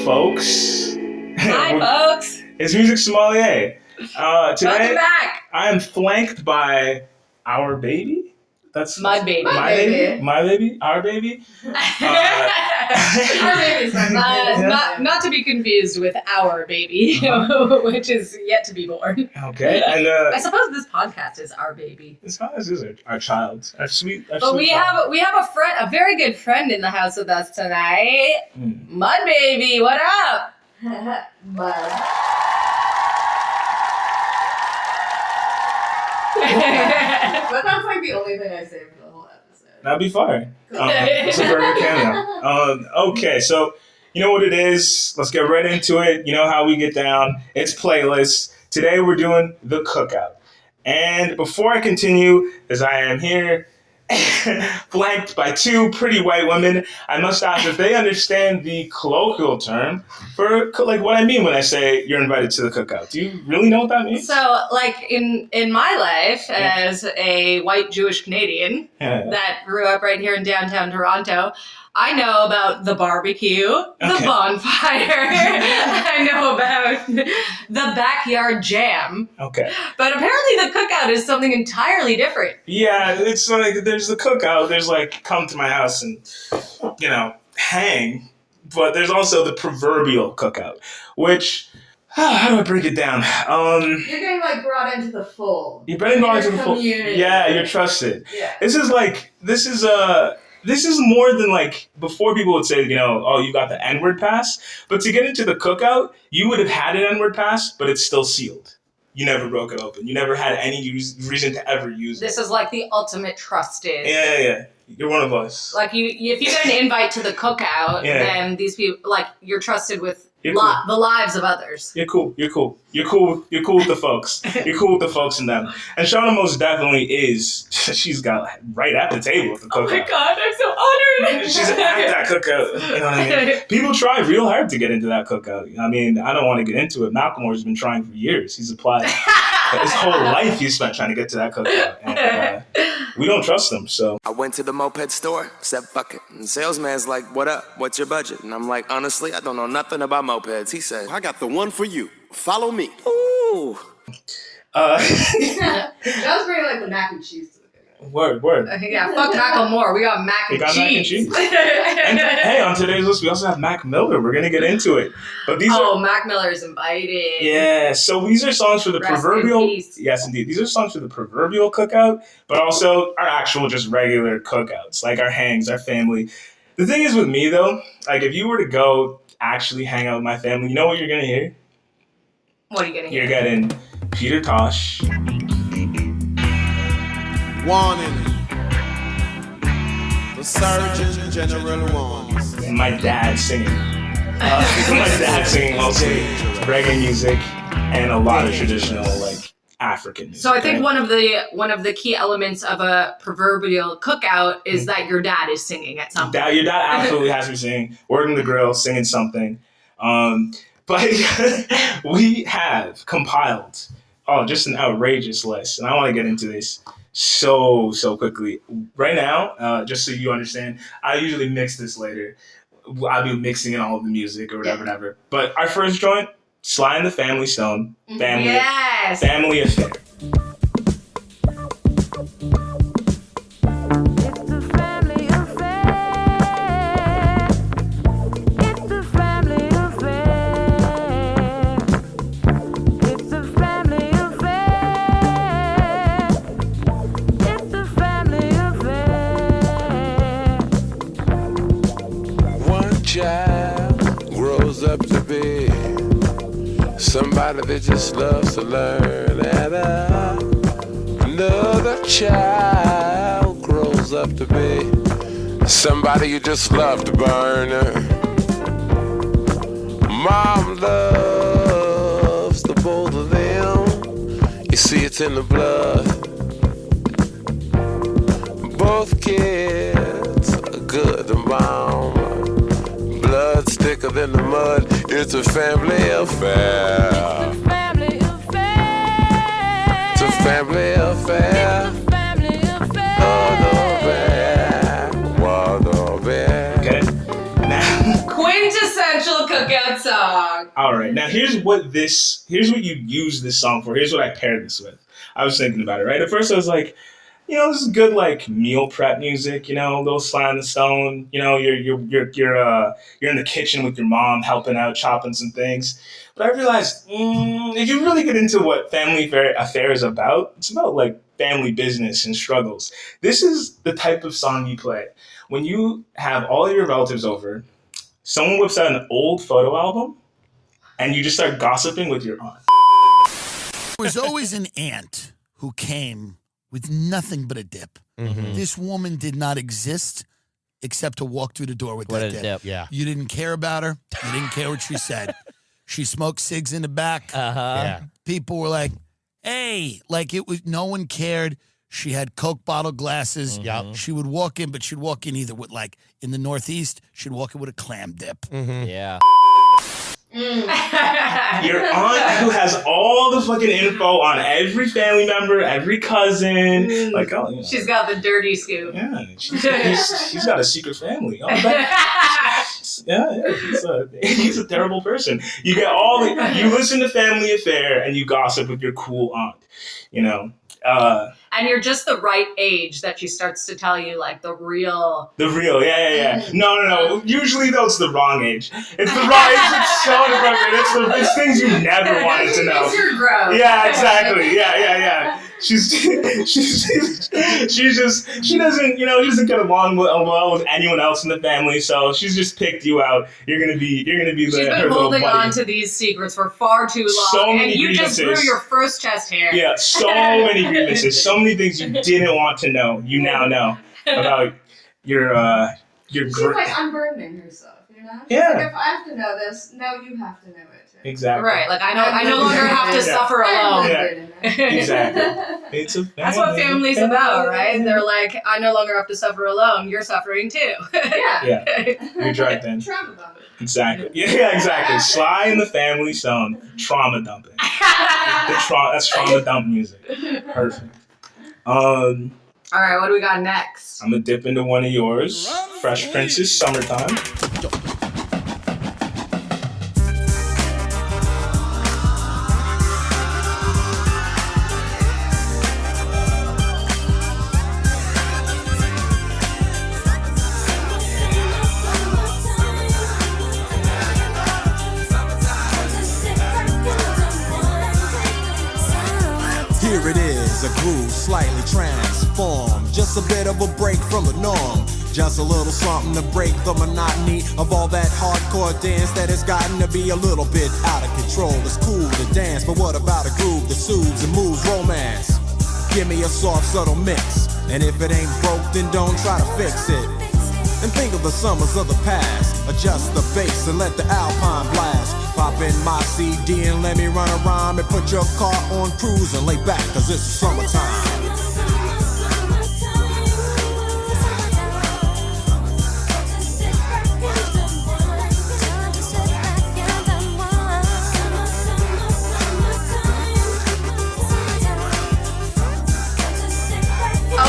folks. Hi, folks. It's Music Sommelier. Welcome Today, back. I am flanked by our baby. That's My baby. My baby. My baby. Our baby. Our baby's not to be confused with our baby, which is yet to be born. Okay. And I suppose this podcast is our baby. this is our child. Our sweet. But we have a very good friend in the house with us tonight. Mud baby, what up? Mud. But that's like the only thing I say for the whole episode. That'd be fire. It's a very good cameo. Okay, so you know what it is. Let's get right into it. You know how we get down. It's playlists. Today we're doing the Cookout. And before I continue, as I am here, flanked by two pretty white women, I must ask if they understand the colloquial term for like what I mean when I say you're invited to the cookout. Do you really know what that means? So, like in my life as a white Jewish Canadian that grew up right here in downtown Toronto, I know about the barbecue, the bonfire. I know about the backyard jam. Okay. But apparently the cookout is something entirely different. Yeah, it's like there's the cookout. There's like come to my house and, hang. But there's also the proverbial cookout, which, how do I break it down? You're getting like brought into the fold. You're getting brought into the fold. Community. Yeah, you're trusted. Yeah. This is more than like before people would say, oh, you got the N-word pass. But to get into the cookout, you would have had an N-word pass, but it's still sealed. You never broke it open. You never had any reason to ever use it. This is like the ultimate trusted. Yeah. You're one of us. Like if you get an invite to the cookout, then these people, like you're trusted with the lives of others. You're cool with the folks. You're cool with the folks and them. And Shauna most definitely is. She's got right at the table with the cookout. Oh my God, I'm so honored. She's at that cookout. You know what I mean? People try real hard to get into that cookout. I mean, I don't want to get into it. Malcolm has been trying for years. He's applied his whole life. He's spent trying to get to that cookout. And we don't trust him. So I went to the moped store, said fuck it. And the salesman's like, what up? What's your budget? And I'm like, honestly, I don't know nothing about mopeds. He said, I got the one for you. Follow me. ooh. That was bringing like the mac and cheese to the cookout. Word. Yeah, fuck Macklemore. We got mac and cheese. And hey, on today's list, we also have Mac Miller. We're going to get into it. But these Mac Miller's invited. Yeah, so these are songs for the Rest proverbial... in peace. Yes, indeed. These are songs for the proverbial cookout, but also our actual just regular cookouts, like our hangs, our family. The thing is with me, though, like if you were to go actually hang out with my family, you know what you're going to hear? What are you going to hear? You're getting Peter Tosh. Warning. The Surgeon General warns. And my dad singing. My dad singing mostly reggae music and a lot of traditional, like, African music. So I think one of the key elements of a proverbial cookout is that your dad is singing at some point. Your dad absolutely has to be singing, working the grill, singing something. But we have compiled just an outrageous list, and I want to get into this so quickly. Right now, just so you understand, I usually mix this later. I'll be mixing in all of the music or whatever. But our first joint, Sly and the Family Stone, Family Affair. Up to be somebody that just loves to learn, and another child grows up to be somebody you just love to burn. Mom loves the both of them. You see, it's in the blood. Both kids are good and mom. Blood thicker than the mud. It's a family affair. It's a family affair. It's a family affair. It's a family affair. Okay. Now. Quintessential cookout song. All right. Now here's what you use this song for. Here's what I paired this with. I was thinking about it, right? At first I was like, this is good like meal prep music, a little Sly and the Stone. You're in the kitchen with your mom helping out, chopping some things. But I realized if you really get into what Family Affair is about, it's about like family business and struggles. This is the type of song you play when you have all of your relatives over. Someone whips out an old photo album, and you just start gossiping with your aunt. There was always an aunt who came with nothing but a dip. Mm-hmm. This woman did not exist except to walk through the door with that dip. Yeah. You didn't care about her. You didn't care what she said. She smoked cigs in the back. Yeah. People were like, hey, like it was, no one cared. She had Coke bottle glasses. Mm-hmm. She would walk in, but she'd walk in either with like, in the Northeast, she'd walk in with a clam dip. Mm-hmm. Yeah. Your aunt who has all the fucking info on every family member, every cousin. Like, she's got the dirty scoop. Yeah, she's got a secret family. Oh, he's a terrible person. You get you listen to Family Affair and you gossip with your cool aunt, and you're just the right age that she starts to tell you like the real. Yeah. No. Usually though, it's the wrong age. It's the wrong age. It's so inappropriate. It's things you never wanted to know. It's your growth. Yeah, exactly. Yeah. She doesn't get along well with anyone else in the family, so she's just picked you out. You're gonna be She's been holding on to these secrets for far too long, so many and you grievances. just grew your first chest hair. Yeah, so many grievances, so many things you didn't want to know. You now know about your She's like unburdening herself, Yeah. Like, if I have to know this, now you have to know it too. Exactly. Right, like I no longer have to suffer alone. Yeah. Exactly. That's what family's about, right? They're like, I no longer have to suffer alone. You're suffering too. Yeah. You're right then. Trauma bonding. Exactly. Yeah, exactly. Sly and the Family Stone, trauma dumping. That's trauma dump music. Perfect. All right, what do we got next? I'm gonna dip into one of yours. Fresh Prince's Summertime. Here it is, a groove slightly transformed. Just a bit of a break from the norm. Just a little something to break the monotony of all that hardcore dance that has gotten to be a little bit out of control. It's cool to dance, but what about a groove that soothes and moves romance? Give me a soft, subtle mix, and if it ain't broke, then don't try to fix it. And think of the summers of the past. Adjust the bass and let the Alpine blast. Pop in my CD and let me run a rhyme and put your car on cruise and lay back, cause it's summertime.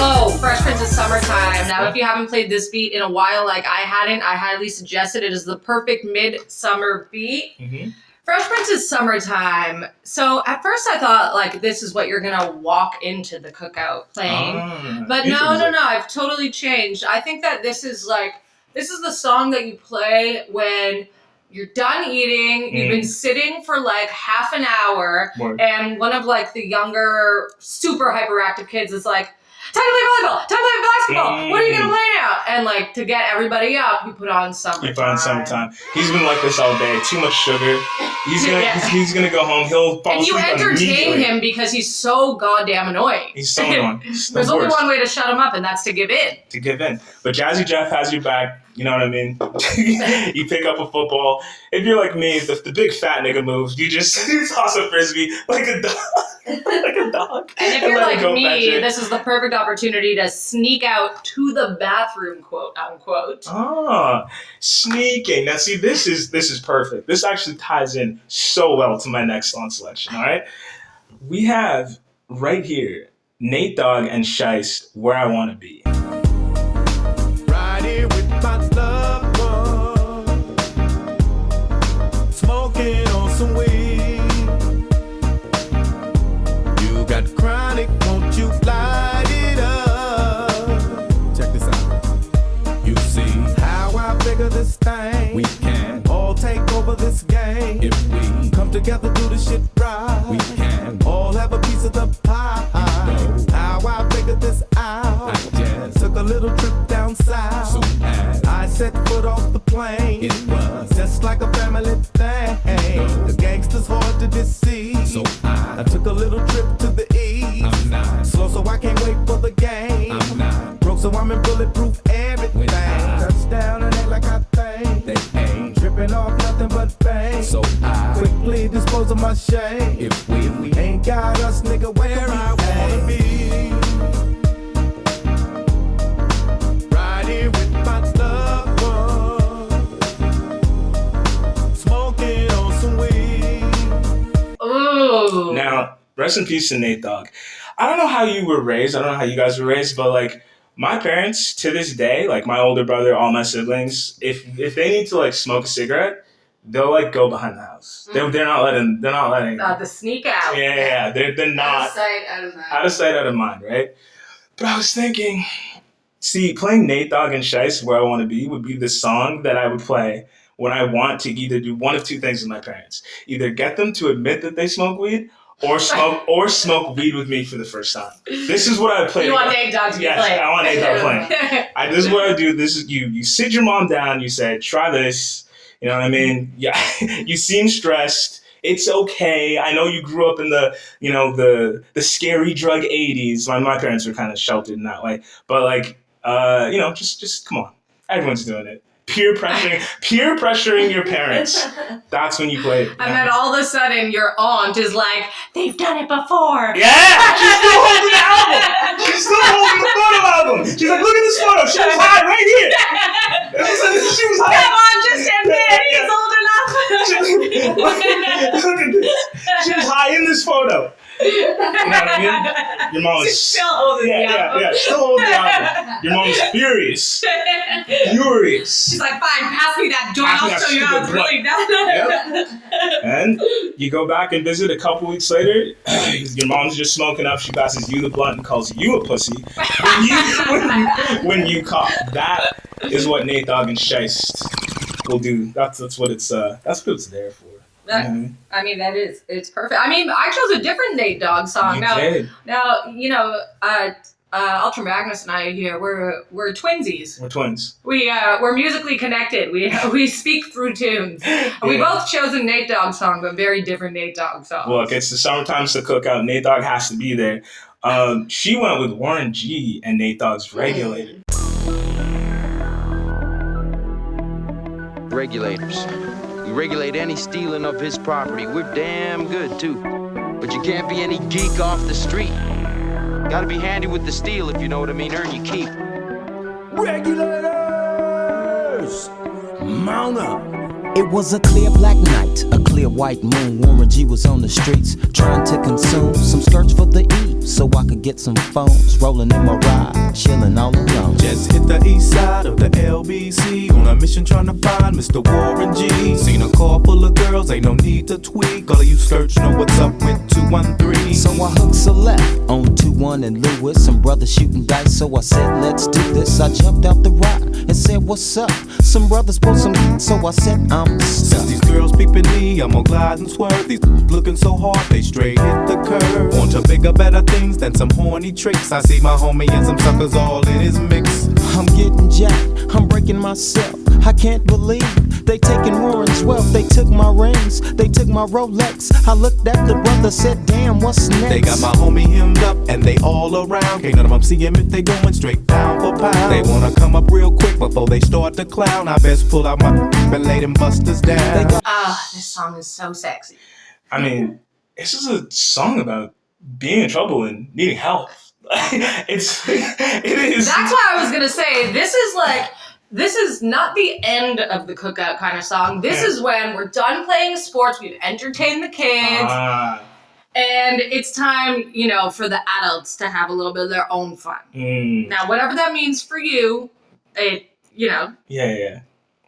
Oh, Fresh Prince's Summertime. Now, if you haven't played this beat in a while, like I hadn't, I highly suggest it. It is the perfect mid-summer beat. Mm-hmm. Fresh Prince's Summertime. So at first I thought like this is what you're gonna walk into the cookout playing, but no, I've totally changed. I think that this is the song that you play when you're done eating, you've been sitting for like half an hour, and one of like the younger, super hyperactive kids is like, time to play volleyball, time to play basketball, what are you gonna play now? And like to get everybody up, you put on Summertime. He's been like this all day, too much sugar. He's gonna go home, he'll fall asleep. And you entertain him because he's so goddamn annoying. He's so annoying. There's only one way to shut him up, and that's to give in. But Jazzy Jeff has your back. You know what I mean? You pick up a football. If you're like me, the big fat nigga moves. You just toss a frisbee like a dog. And if you're like me, this is the perfect opportunity to sneak out to the bathroom, quote unquote. Sneaking. Now see, this is perfect. This actually ties in so well to my next song selection, all right? We have right here, Nate Dogg and Shice, Where I Wanna Be. Right here with my loved one, smoking just like a family thing. The gangster's hard to deceive. So I took a little trip to the east. I'm not slow, so I can't wait for the game. I'm not broke, so I'm in bulletproof everything. Touchdown and act like I think. They ain't dripping off nothing but pain. So I quickly dispose of my shame. If we ain't got us, nigga, where I wanna be. Right here with my loved one, smoking on some weed. Ooh. Now, rest in peace to Nate Dogg. I don't know how you were raised. I don't know how you guys were raised, but like my parents to this day, like my older brother, all my siblings, if they need to like smoke a cigarette, they'll like go behind the house. They're not letting. The sneak out. Yeah. They're Out not of sight, out of mind. out of sight, out of mind, right? But I was thinking, see, playing Nate Dogg and Shice Where I Want to Be would be the song that I would play when I want to either do one of two things with my parents: either get them to admit that they smoke weed, or smoke weed with me for the first time. This is what I would play. You want Nate Dogg to be Yes, playing. I want Nate Dogg playing. This is what I do. This is you sit your mom down. You say, try this. You know what I mean? Yeah. You seem stressed. It's okay. I know you grew up in the scary drug 80s. My parents were kind of sheltered in that way. But like, just come on. Everyone's doing it. Peer pressuring your parents. That's when you play it. And then all of a sudden your aunt is like, they've done it before. Yeah, she's still holding the album. She's still holding the photo album. She's like, look at this photo. She was high right here. She was high. Come on, just admit he's old enough. Look at this. She was high in this photo. You know what I mean? Your mom is Still holding the album. Yeah, still holding the album. Your mom is furious. She's like, fine, pass me that joint. Pass me I'll that show you how it's stupid really done. Yep. And you go back and visit a couple weeks later. Your mom's just smoking up. She passes you the blunt and calls you a pussy. When you cough. That is what Nate Dogg and Shice will do. That's what it's there for. I mean, it's perfect. I mean, I chose a different Nate Dogg song. You did. Now, Ultra Magnus and I here, we're twinsies. We're twins. We're musically connected. We speak through tunes. We both chose a Nate Dogg song, but very different Nate Dogg songs. Look, it's the summertime, so Cookout. Nate Dogg has to be there. She went with Warren G and Nate Dogg's Regulator. Regulators. We regulate any stealing of his property. We're damn good, too. But you can't be any geek off the street. Gotta be handy with the steel, if you know what I mean. Earn your keep. Regulators, mount up. It was a clear black night, a clear white moon. Warren G was on the streets, trying to consume some skirts for the E, so I could get some phones. Rolling in my ride, chilling all alone. Just hit the east side of the LBC on a mission trying to find Mr. Warren G. Seen a car full of girls, ain't no need to tweak. All of you search know what's up with 213. So I hooked a left on 21 and Lewis. Some brothers shooting dice, so I said, let's do this. I jumped out the ride and said, what's up? Some brothers pulled some heat, so I said, I'm stuck. Since these girls peeping me, I'm gonna glide and swerve. These looking so hard, they straight hit the curve. Want to bigger, better things than some horny tricks. I see my homie and some suckers all in his mix. I'm getting jacked, I'm breaking myself. I can't believe they taking Warren's wealth. They took my rings, they took my Rolex. I looked at the brother, said, damn, what's next? They got my homie hemmed up and they all around. Can't none of them see him if they going straight pound for pound. They wanna come up real quick before they start to clown. I best pull out my and lay them busters down. This song is so sexy. I mean, this is a song about being in trouble and needing help. It is. That's why I was gonna say this is not the end of the Cookout kind of song. This is when we're done playing sports, we've entertained the kids, and it's time, for the adults to have a little bit of their own fun. Now, whatever that means for you, Yeah.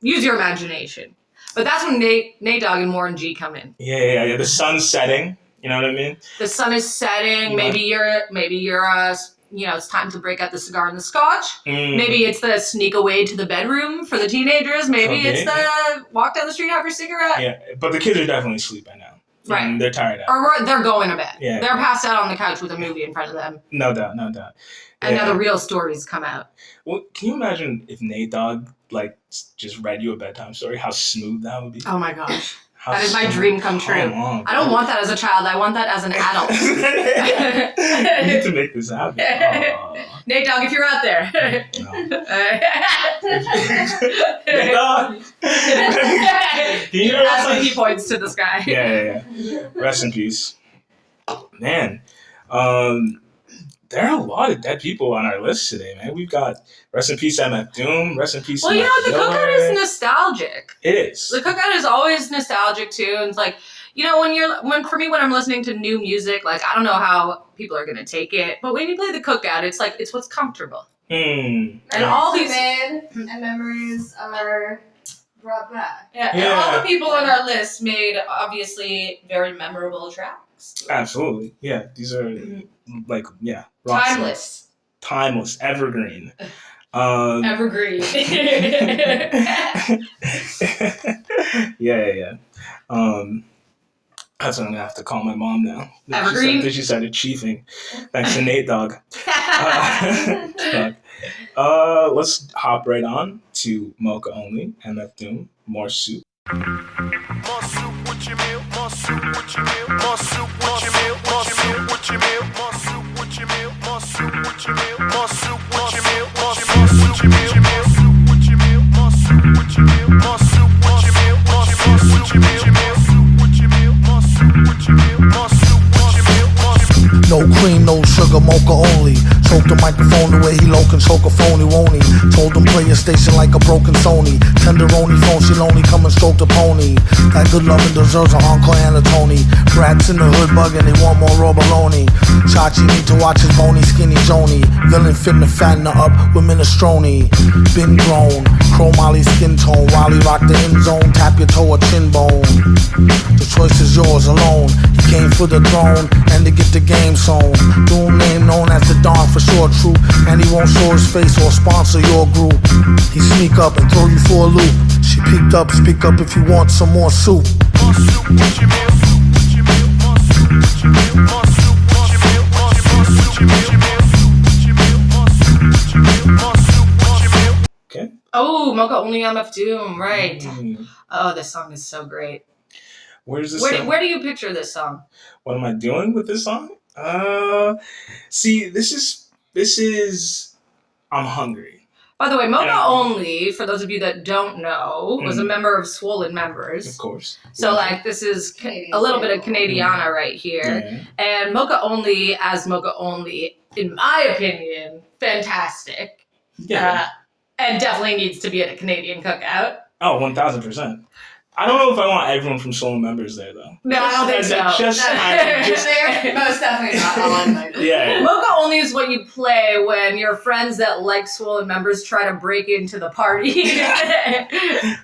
use your imagination. But that's when Nate Dogg and Warren G come in. Yeah. The sun's setting. You know what I mean? The sun is setting. Maybe you're it's time to break out the cigar and the scotch. Maybe it's the sneak away to the bedroom for the teenagers. Maybe it's the walk down the street, have your cigarette. Yeah, but the kids are definitely asleep by now. Right. And they're tired out. Or they're going to bed. Yeah. They're passed out on the couch with a movie in front of them. No doubt. And now the real stories come out. Well, can you imagine if Nate Dogg like just read you a bedtime story? How smooth that would be. Oh my gosh. That is my dream come true. On, I don't want that as a child. I want that as an adult. You need to make this happen. Oh. Nate Dogg, if you're out there. No. Nate Dogg. As he points to the sky. Yeah. Rest in peace. Man, there are a lot of dead people on our list today, man. We've got rest in peace MF Doom, rest in peace. Well, you know what? The Cookout is nostalgic. It is. The Cookout is always nostalgic too. And it's like, you know, when I'm listening to new music, like I don't know how people are gonna take it, but when you play the Cookout, it's like it's what's comfortable. And all these and memories are brought back. Yeah, and all the people on our list made obviously very memorable tracks. Absolutely. Yeah. These are timeless, evergreen. Evergreen. Yeah. That's what I'm gonna have to call my mom now. Evergreen. She started chiefing. Thanks to Nate Dogg. Let's hop right on to Moka Only, MF Doom, More Soup. More soup with your meal, more soup with your meal, more soup with your meal, more soup with your meal, more soup with your meal, more soup with your meal, more soup with your meal, more soup with your meal, more soup with your meal, more soup with your meal, more soup with your meal, more soup with your meal, more soup with your meal, more soup with your meal, more soup with your meal, more soup. No cream, no sugar, Moka Only. Choke the microphone the way he low can choke a phony, won't he? Told him play a station like a broken Sony. Tenderoni phone, she lonely, come and stroke the pony. That good loving deserves an encore and a Tony. Brats in the hood bugging, they want more raw baloney. Chachi need to watch his bony, skinny Joni. Villain fitting to fatten her up with minestrone. Been grown, chrome Molly skin tone. While he rock the end zone, tap your toe or chin bone. The choice is yours alone. He came for the throne and to get the game sewn. Doom name known as the Don for sure, true. And he won't show his face or sponsor your group. He sneak up and throw you for a loop. She peeked up, speak up if you want some more soup. More soup with your meal, soup with your meal, more soup with your meal, more soup with your meal, more soup with your meal, more soup with your meal, more soup with your meal, more soup with your meal. Okay. Oh, Moka Only MF Doom, right. Oh, this song is so great. Where do you picture this song? What am I doing with this song? See, this is I'm hungry. By the way, Moka Only, for those of you that don't know, was a member of Swollen Members. Of course. So, like, this is a little bit of Canadiana right here. Yeah. And Moka Only, as Moka Only, in my opinion, fantastic. Yeah. And definitely needs to be at a Canadian Cookout. Oh, 1,000%. I don't know if I want everyone from Swollen Members there, though. No, I don't think so. They're most definitely not on. Yeah. Moka Only is what you play when your friends that like Swollen Members try to break into the party.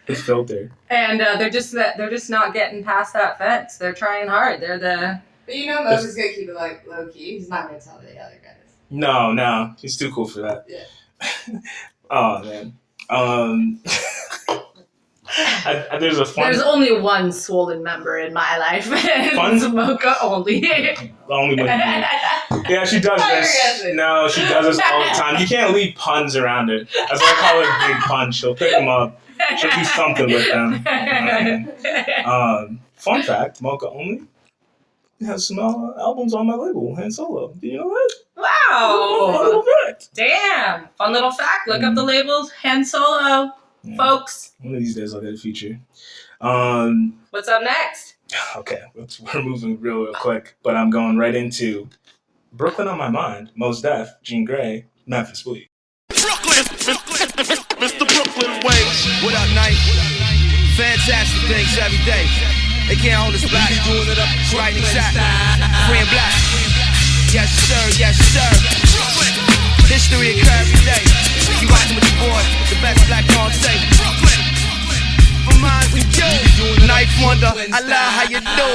The filter. And they're just not getting past that fence. They're trying hard. But you know Moka's gonna keep it like low key. He's not gonna tell the other guys. No. He's too cool for that. Yeah. Oh man. There's only one Swollen member in my life. It's Moka Only. The only one. Yeah, she does this. No, she does this all the time. You can't leave puns around her. That's why I call her Big Pun. She'll pick them up. She'll do something with them. Fun fact, Moka Only has some albums on my label, Han Solo. Do you know that? Wow. Fun little fact. Damn. Fun little fact. Look up the labels. Han Solo. Yeah. Folks. One of these days I'll get a feature. What's up next? Okay, we're moving real quick, but I'm going right into Brooklyn on My Mind, Mos Def, Jean Grey, Memphis Bleak. Brooklyn, Mr. Brooklyn way. What up, Night? Fantastic things every day. They can't hold us back. Doing it up, right exact. Free and black. Yes, sir, yes, sir. Brooklyn. History occur every day. You rockin' with your boy, the best black on tape. Brooklyn. From mind. Yo, Knife Wonder, I love how you do.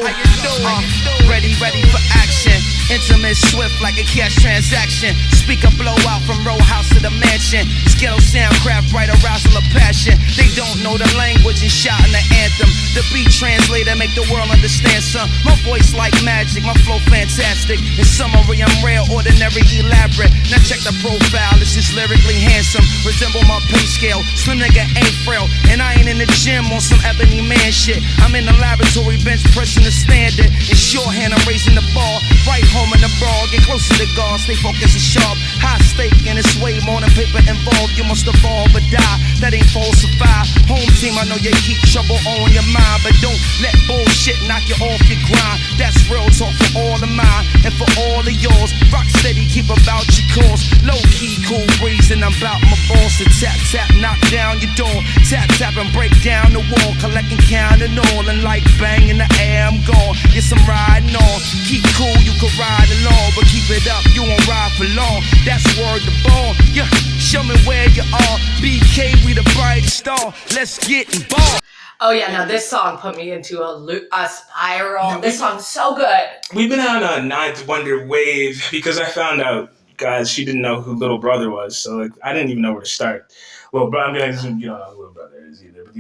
Ready for action. Intimate, swift like a cash transaction. Speaker blowout from row house to the mansion. Skittle soundcraft, right arousal of passion. They don't know the language and shouting the anthem. The beat translator make the world understand some. My voice like magic, my flow fantastic. In summary, I'm rare, ordinary, elaborate. Now check the profile, this is lyrically handsome. Resemble my pay scale, slim nigga ain't frail. And I ain't in the gym on some ebony man shit. I'm in the laboratory, bench pressing the standard. In shorthand, I'm raising the bar. Right home in the brawl, get close to the guard, stay focused and sharp. High stake and it's way more than paper involved. You must evolve or die, that ain't falsify. Home team, I know you keep trouble on your mind, but don't let bullshit knock you off your grind. That's real talk for all of mine and for all of yours. Rock steady, keep about your course. Low key, cool breeze, and I'm about my balls to tap, tap, knock down your door. Tap, tap, and break down the wall. Collecting, counting all, and like bang in the air, I'm gone. Yes, I'm riding on. Keep cool, you can ride along, but keep it up, you won't ride for long. That's word to ball. Yeah, show me where you are. BK, we the brightest star. Let's get involved. Oh yeah, now this song put me into a spiral. This song's so good. We've been on a Ninth Wonder wave because I found out, guys, she didn't know who Little Brother was, so like I didn't even know where to start. Well, but I'm gonna assume you don't know who Little Brother is either. But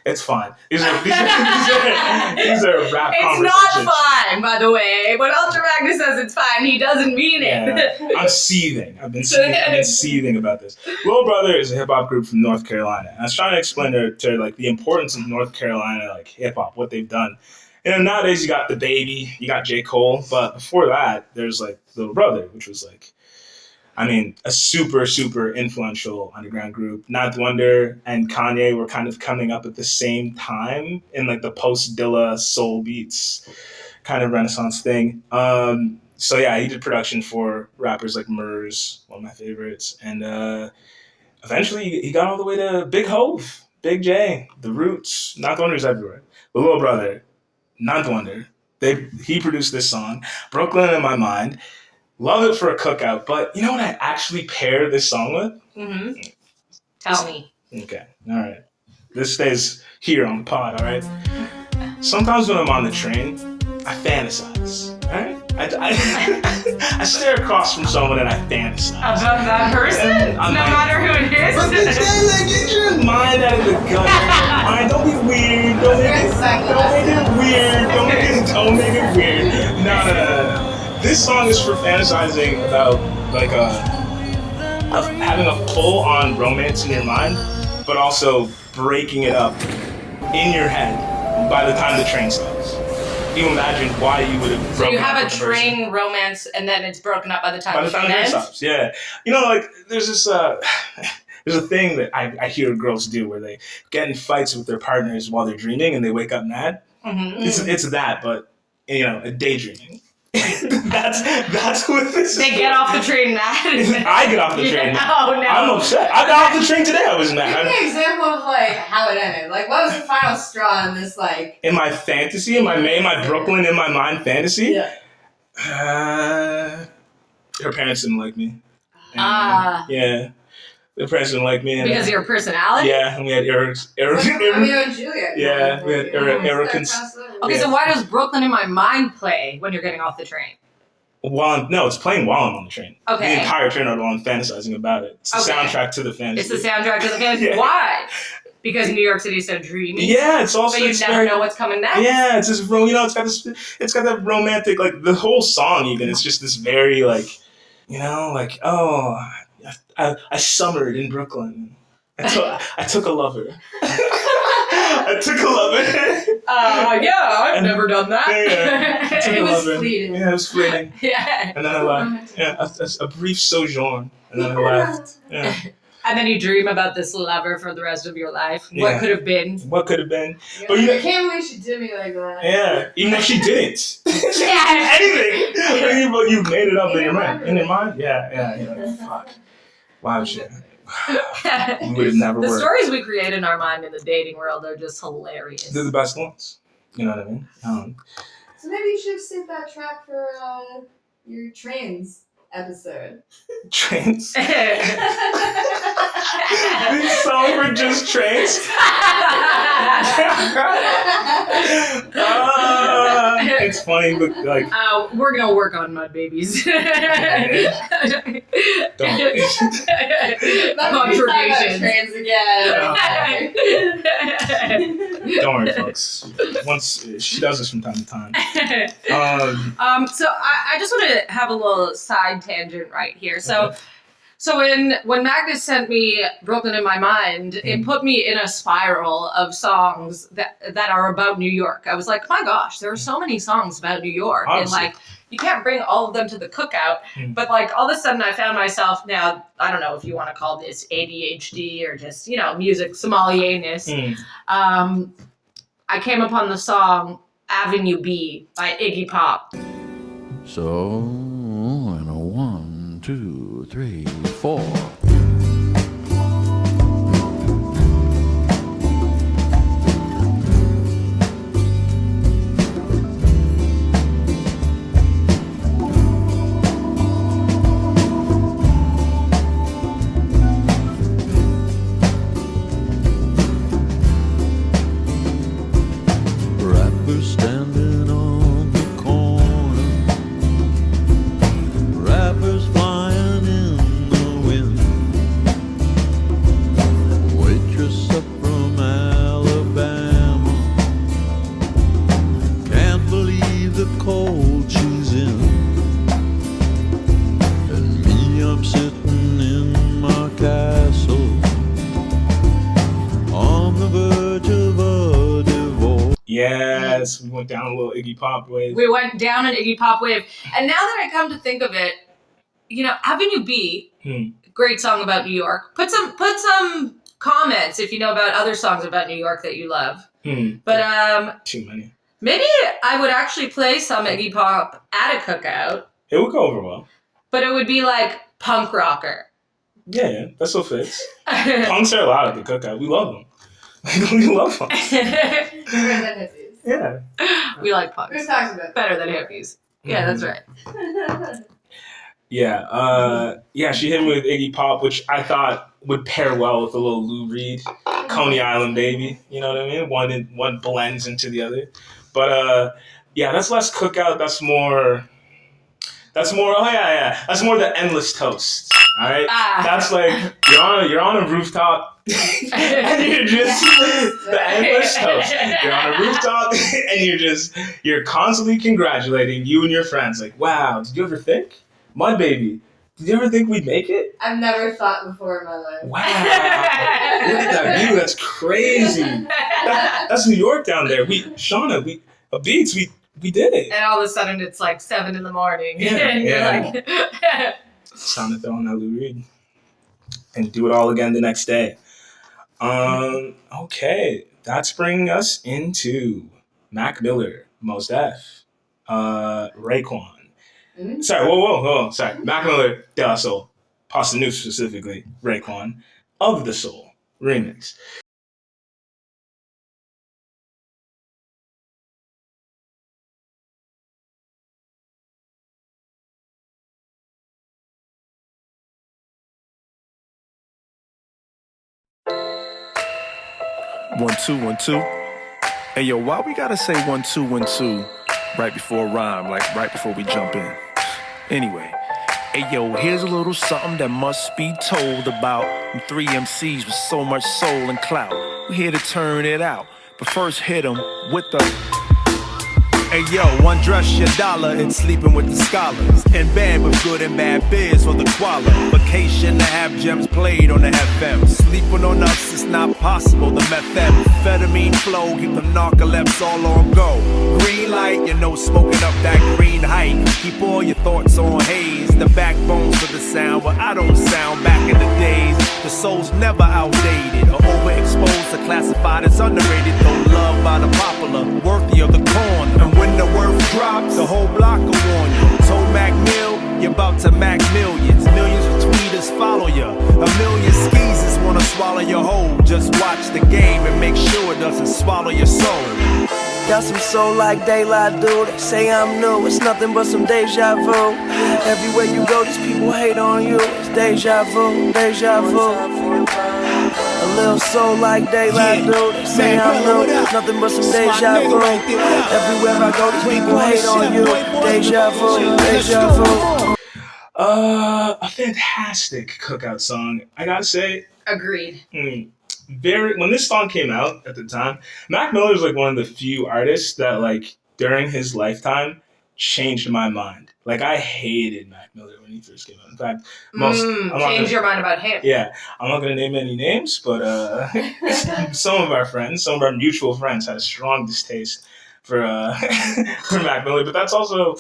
it's fine. These are rap It's conversations. not fine, by the way. When Ultra Magnus says it's fine, he doesn't mean it. Yeah, I'm seething. I've been seething about this. Little Brother is a hip hop group from North Carolina. And I was trying to explain to like the importance of North Carolina, like hip hop, what they've done. You know, nowadays you got The Baby, you got J. Cole, but before that, there's like Little Brother, which was like, I mean, a super, super influential underground group. Ninth Wonder and Kanye were kind of coming up at the same time in like the post-Dilla soul beats kind of renaissance thing. So yeah, he did production for rappers like Murs, one of my favorites. And eventually he got all the way to Big Hove, Big J, The Roots. Ninth Wonder's everywhere. The Little Brother, Ninth Wonder, he produced this song, Brooklyn in My Mind. Love it for a cookout, but you know what I actually pair this song with? Mm-hmm. Tell me. Okay, all right. This stays here on the pod, all right? Sometimes when I'm on the train, I fantasize, all right? I stare across from someone and I fantasize. About that person? No matter who it is? But get your mind out of the gutter. All right, don't be weird. Don't make it weird. Don't make it weird. No. This song is for fantasizing about like having a full-on romance in your mind, but also breaking it up in your head by the time the train stops. Can you imagine why you would have broken up? So you have a with train person? romance and then it's broken up by the time By the time the train stops, yeah. You know, like there's this there's a thing that I hear girls do where they get in fights with their partners while they're dreaming and they wake up mad. Mm-hmm. It's that, but you know, a daydreaming. that's what this is. They get off the train mad. I get off the train mad. Oh no! I'm upset. I got off the train today. I was mad. Give me an example of like how it ended. Like, what was the final straw in this? Like, in my fantasy, in my Brooklyn in my mind fantasy. Yeah. Her parents didn't like me. Yeah. The parents didn't like me. Because of your personality? Yeah, and we had Romeo and Juliet. Yeah, we had Okay, so why does Brooklyn in My Mind play when you're getting off the train? No, it's playing while I'm on the train. Okay. The entire train while I'm fantasizing about it. It's the soundtrack to the fantasy. It's the soundtrack to the fantasy. Yeah. Why? Because New York City's so dreamy. Yeah, it's also. But you never know what's coming next. Yeah, it's just it's got that romantic, like the whole song even. It's just this very like, you know, like I summered in Brooklyn. I took a lover. I took a lover. Yeah, I've never done that. Yeah. It was fleeting. Yeah, it was fleeting. Yeah. And then I left. Yeah, a brief sojourn. And then I left. Yeah. And then you dream about this lover for the rest of your life. Yeah. What could have been? What could have been? Yeah, But I can't believe she did me like that. Yeah, even if she didn't. Yeah. Anything. But you made it up in your mind. In your mind? Yeah. Fuck. Wow, shit. We would have never The worked. stories we create in our mind in the dating world are just hilarious. They're the best ones. You know what I mean? So maybe you should have saved that track for your trains episode. Trains? These songs were just trance. It's funny, but like, we're gonna work on Mud Babies. Contributions. Trans again. Don't worry, folks. Once she does this from time to time. So I just want to have a little side tangent right here. So when Magnus sent me Brooklyn in My Mind, it put me in a spiral of songs that are about New York. I was like, my gosh, there are so many songs about New York. Honestly. And like, you can't bring all of them to the cookout. But like, all of a sudden I found myself now, I don't know if you want to call this ADHD or just, music sommelierness. I came upon the song Avenue B by Iggy Pop. So, and a 1, 2, 3, 4. Rappers standing on the corner, rappers flying in the wind, waitress up from Alabama, can't believe the cold she's in, and me, I'm sitting in my castle on the verge of a divorce. Yes, we went down a little Iggy Pop wave. We went down an Iggy Pop wave. And now that I come to think of it, Avenue B, great song about New York. Put some comments if you know about other songs about New York that you love. But too many. maybe I would actually play some Iggy Pop at a cookout, It would go over well. but it would be like punk rocker. Yeah, that still fits. Punks are allowed at the cookout. We love them. We love punks. Better than hippies. Yeah. We like punks. Who talks about Better than hippies. Yeah, that's right. Yeah, she hit me with Iggy Pop, which I thought would pair well with a little Lou Reed, Coney Island Baby. You know what I mean? One blends into the other. But that's less cookout. That's more. That's more the endless toast. All right. That's like you're on a rooftop. And you're just the endless toast. You're on a rooftop and you're constantly congratulating you and your friends. Like, wow, did you ever think? Mud Baby, did you ever think we'd make it? I've never thought before in my life. Wow. Look at that view. That's crazy. That's New York down there. Shauna, Beats, we did it. And all of a sudden it's like 7 a.m. Yeah, and you're like it's time to throw on that Lou Reed and do it all again the next day. Okay, that's bringing us into Mac Miller, Mos Def, Raekwon. Sorry, whoa. Sorry, Mac Miller, De La Soul, Pasta New specifically, Raekwon, Of the Soul remix. One, two. Hey, yo, why we gotta say 1, 2, 1, 2 right before a rhyme, like right before we jump in? Anyway, hey, yo, here's a little something that must be told about them 3 MCs with so much soul and clout. We're here to turn it out, but first hit them with the... Hey yo, undress your dollar and sleeping with the scholars. In bed with good and bad biz for the qualification to have gems played on the FM. Sleeping on us is not possible. The methamphetamine flow, keep them narcolepsy all on go. Green light, smoking up that green height. Keep all your thoughts on haze. The backbones of the sound, but I don't sound back in the days. The soul's never outdated or overexposed or classified as underrated. Though loved by the popular, worthy of the corn. And when the worth drops, the whole block will warn you. Told Mac Mill, you're about to Mac millions. Millions of tweeters follow you. A million skeezers wanna swallow your whole. Just watch the game and make sure it doesn't swallow your soul. Got some soul like daylight, dude. They say I'm new, it's nothing but some deja vu. Everywhere you go, these people hate on you. It's deja vu, deja vu. A little soul like daylight do. They say I'm new, nothing but some deja vu. Everywhere I go, these people hate on you. Deja vu, deja vu. A fantastic Cookout song, I gotta say. Agreed. When this song came out at the time, Mac Miller is like one of the few artists that like during his lifetime changed my mind. Like I hated Mac Miller when he first came out. In fact, Change your mind about him. Yeah, I'm not gonna name any names, but some of our mutual friends had a strong distaste for for Mac Miller. But that's also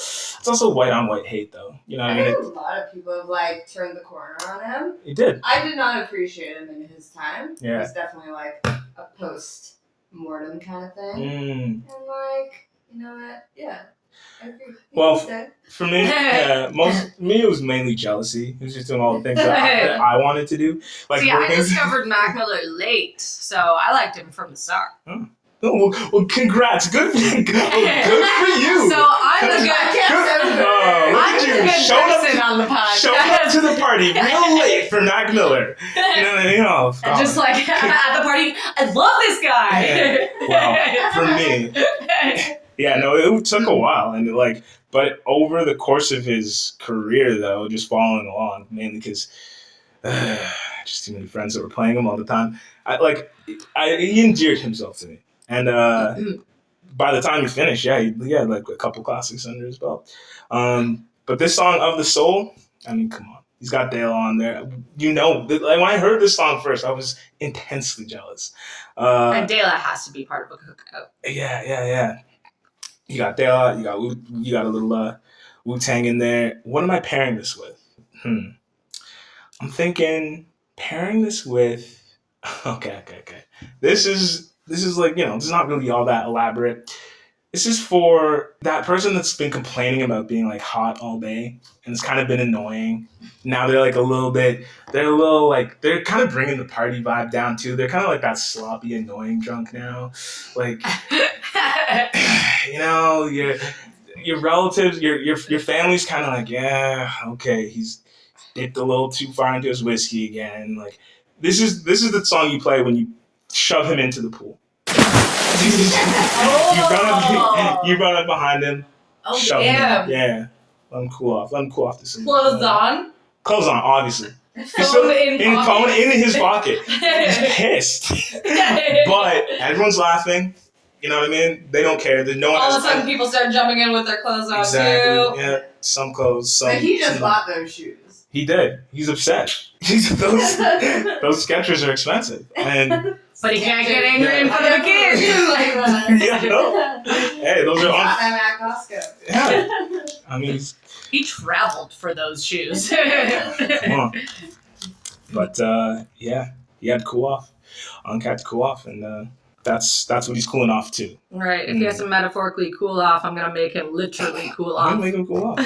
white on white hate, though. You know what I mean? A lot of people have like turned the corner on him. He did. I did not appreciate him in his time. Yeah. He's definitely like a post-mortem kind of thing. And like, you know what? Yeah. I agree. Well, for me, it was mainly jealousy. He was just doing all the things that I wanted to do. Like See, I discovered Mac Miller late, so I liked him from the start. Oh, well, congrats. Good for you. So I'm the good person on the podcast. Showed up to the party real late for Mac Miller. You know what I mean? Oh, and just like at the party, I love this guy. Yeah. Well, for me, it took a while, and but over the course of his career, though, just following along, mainly because just too many friends that were playing him all the time. He endeared himself to me. And by the time he finished, he had like a couple classics under his belt. But this song, Of the Soul, I mean, come on. He's got Dale on there. You know, when I heard this song first, I was intensely jealous. And Dale has to be part of a Cookout. Yeah. You got Dale, you got a little Wu-Tang in there. What am I pairing this with? I'm thinking pairing this with... Okay. This is like, this is not really all that elaborate. This is for that person that's been complaining about being like hot all day and it's kind of been annoying. Now they're like they're kind of bringing the party vibe down too. They're kind of like that sloppy, annoying drunk now. Like, your relatives, your family's kind of like, yeah, okay, he's dipped a little too far into his whiskey again. Like, this is the song you play when you shove him into the pool. You run up behind him. Oh, shove damn. him. Yeah. Let him cool off. This. Clothes on? Clothes on, obviously. Phone in his pocket. He's pissed. But everyone's laughing. You know what I mean? They don't care. There's no one. All of a sudden, people start jumping in with their clothes on, exactly. too. Yeah, some clothes. But he just bought those shoes. He did. He's upset. Those Skechers are expensive, but he can't get angry in front of the kids. Hey, those are got them at Costco. Yeah, I mean, he traveled for those shoes. But he had to cool off. Uncat to cool off, and that's what he's cooling off to. Right. If he has to metaphorically cool off, I'm gonna make him literally cool off. I'm gonna make him cool off.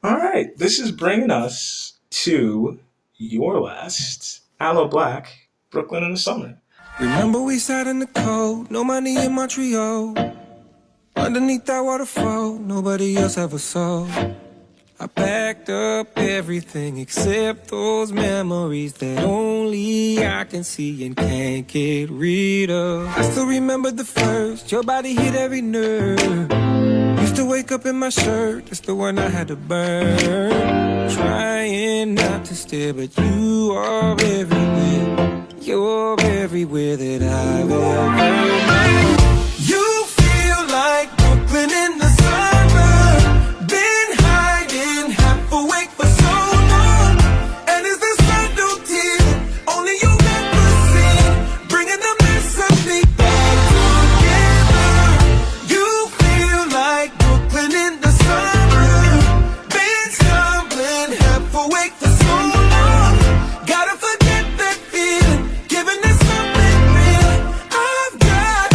All right, this is bringing us to your last, Aloe Blacc, Brooklyn in the Summer. Remember we sat in the cold, no money in Montreal. Underneath that waterfall, nobody else ever saw. I packed up everything except those memories that only I can see and can't get rid of. I still remember the first, your body hit every nerve. Used to wake up in my shirt, that's the one I had to burn. Trying not to stare, but you are everywhere. You're everywhere that I've ever known. You feel like Brooklyn in the summer. Been hiding, half awake for so long. And it's the subtlety only you ever see, bringing the mess of me back together. You feel like Brooklyn in the summer. Been stumbling, half awake for so long. Gotta forget that feeling, giving it something real. I've got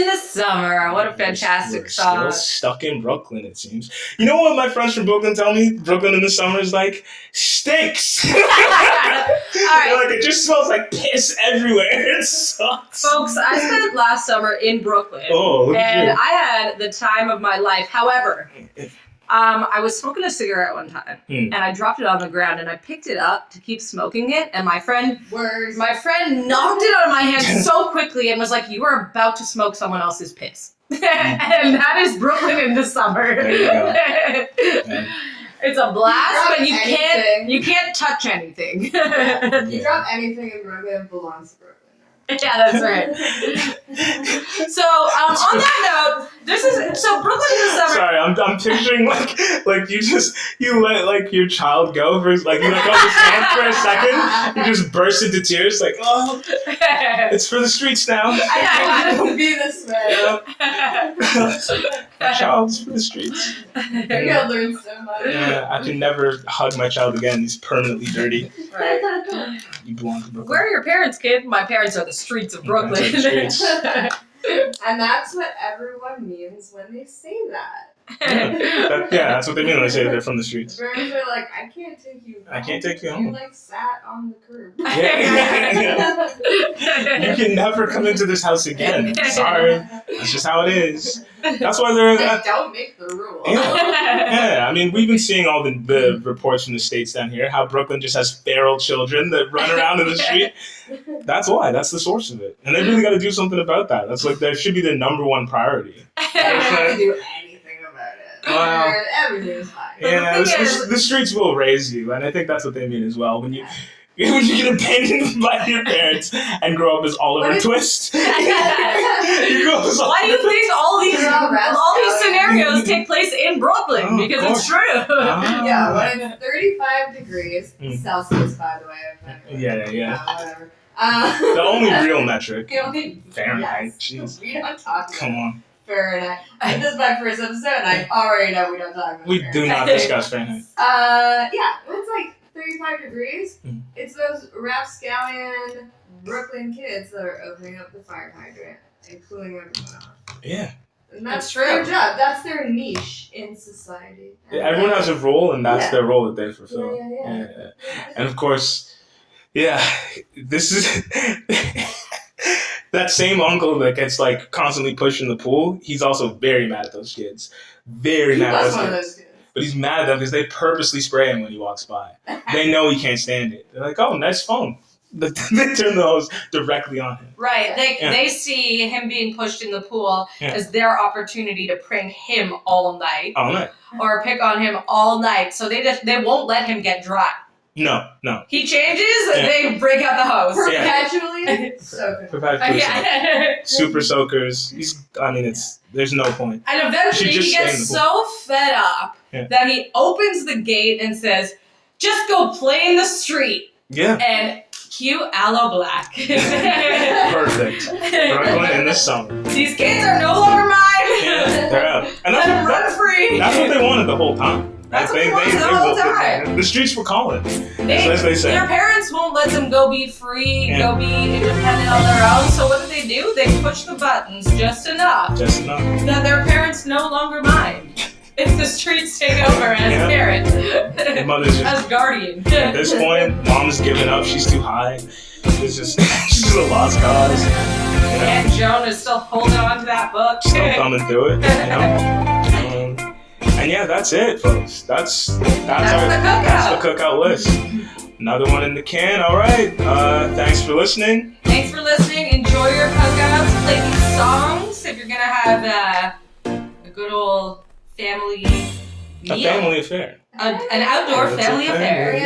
in the Summer. What a fantastic We're song. still stuck in Brooklyn, it seems. You know what my friends from Brooklyn tell me? Brooklyn in the summer is like, stinks. They're like, it just smells like piss everywhere. It sucks. Folks, I spent last summer in Brooklyn. Oh, look at and you. I had the time of my life. However, I was smoking a cigarette one time, and I dropped it on the ground, and I picked it up to keep smoking it, and my friend knocked it out of my hand so quickly and was like, "You are about to smoke someone else's piss." And that is Brooklyn in the summer. There you go. It's a blast, but you anything. can't touch anything. You drop anything in Brooklyn, it belongs to Brooklyn. Yeah, that's right. So, on that note, Brooklyn in the summer. Sorry, I'm picturing like you let like your child go for like you let go of his hand for a second, you just burst into tears like, oh, it's for the streets now. I don't be this way. My child's for the streets. You're gonna learn so much. Yeah, I can never hug my child again. He's permanently dirty. Right. You belong to Brooklyn. Where are your parents, kid? My parents are the streets of Brooklyn. And that's what everyone means when they say that. Yeah, that's what they mean when they say they're from the streets. Parents are like, I can't take you home. I can't take you You home. like sat on the curb. Yeah. You can never come into this house again. Sorry. That's just how it is. That's why they're... They don't make the rule. Yeah, I mean, we've been seeing all the reports from the States down here, how Brooklyn just has feral children that run around in the street. That's why. That's the source of it. And they really got to do something about that. That's like, that should be their number one priority. They don't have to do anything about it. Wow. Everything's fine. Yeah, the streets will raise you, and I think that's what they mean as well. When you get abandoned by your parents and grow up as Oliver Twist. You grow up as Why do you think all these scenarios take place in Brooklyn? Because it's true. Yeah, when it's 35 degrees Celsius, by the way. Yeah. Whatever. The only real metric. The only Fahrenheit. Yes. Jeez. We don't talk about Come on. Fahrenheit. This is my first episode, and I already know we don't talk about We do not discuss Fahrenheit. Yeah, when it's like 35 degrees, it's those rapscallion Brooklyn kids that are opening up the fire hydrant and cooling everyone off. Yeah. And that's their job. That's their niche in society. Everyone has a role, and that's Yeah. their role that they fulfill. Yeah. And of course, this is that same uncle that gets like constantly pushed in the pool. He's also very mad at those kids. Very mad at those kids. But he's mad at them because they purposely spray him when he walks by. They know he can't stand it. They're like, "Oh, nice phone." They turn the hose directly on him. Right. They see him being pushed in the pool as their opportunity to prank him all night. All night. Or pick on him all night. So they won't let him get dry. No. He changes and they break out the hose. Perpetually soaking. Super soakers. There's no point. And eventually he gets so fed up that he opens the gate and says, "Just go play in the street." Yeah. And cue Aloe Blacc. Perfect. Brooklyn in the summer. These kids are no longer mine. Yeah, they're out. And Let them run free. That's what they wanted the whole time. That's what they wanted the whole time. The streets were calling. As they say. Their parents won't let them go be free, go be independent on their own. So what do? They push the buttons just enough that their parents no longer mind. If the streets take over as parents, as guardian. At this point, mom's given up. She's too high. It's just she's a lost cause. Aunt Joan is still holding on to that book. Still thumbing through it. And yeah, that's it, folks. That's the cookout list. Another one in the can. All right. Thanks for listening. Thanks for listening. Enjoy your cookouts. Play these songs if you're gonna have a good old family meal. A family affair. An outdoor family affair.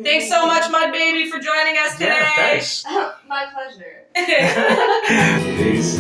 Thanks so much, my baby, for joining us today. Yeah, thanks. My pleasure. Peace.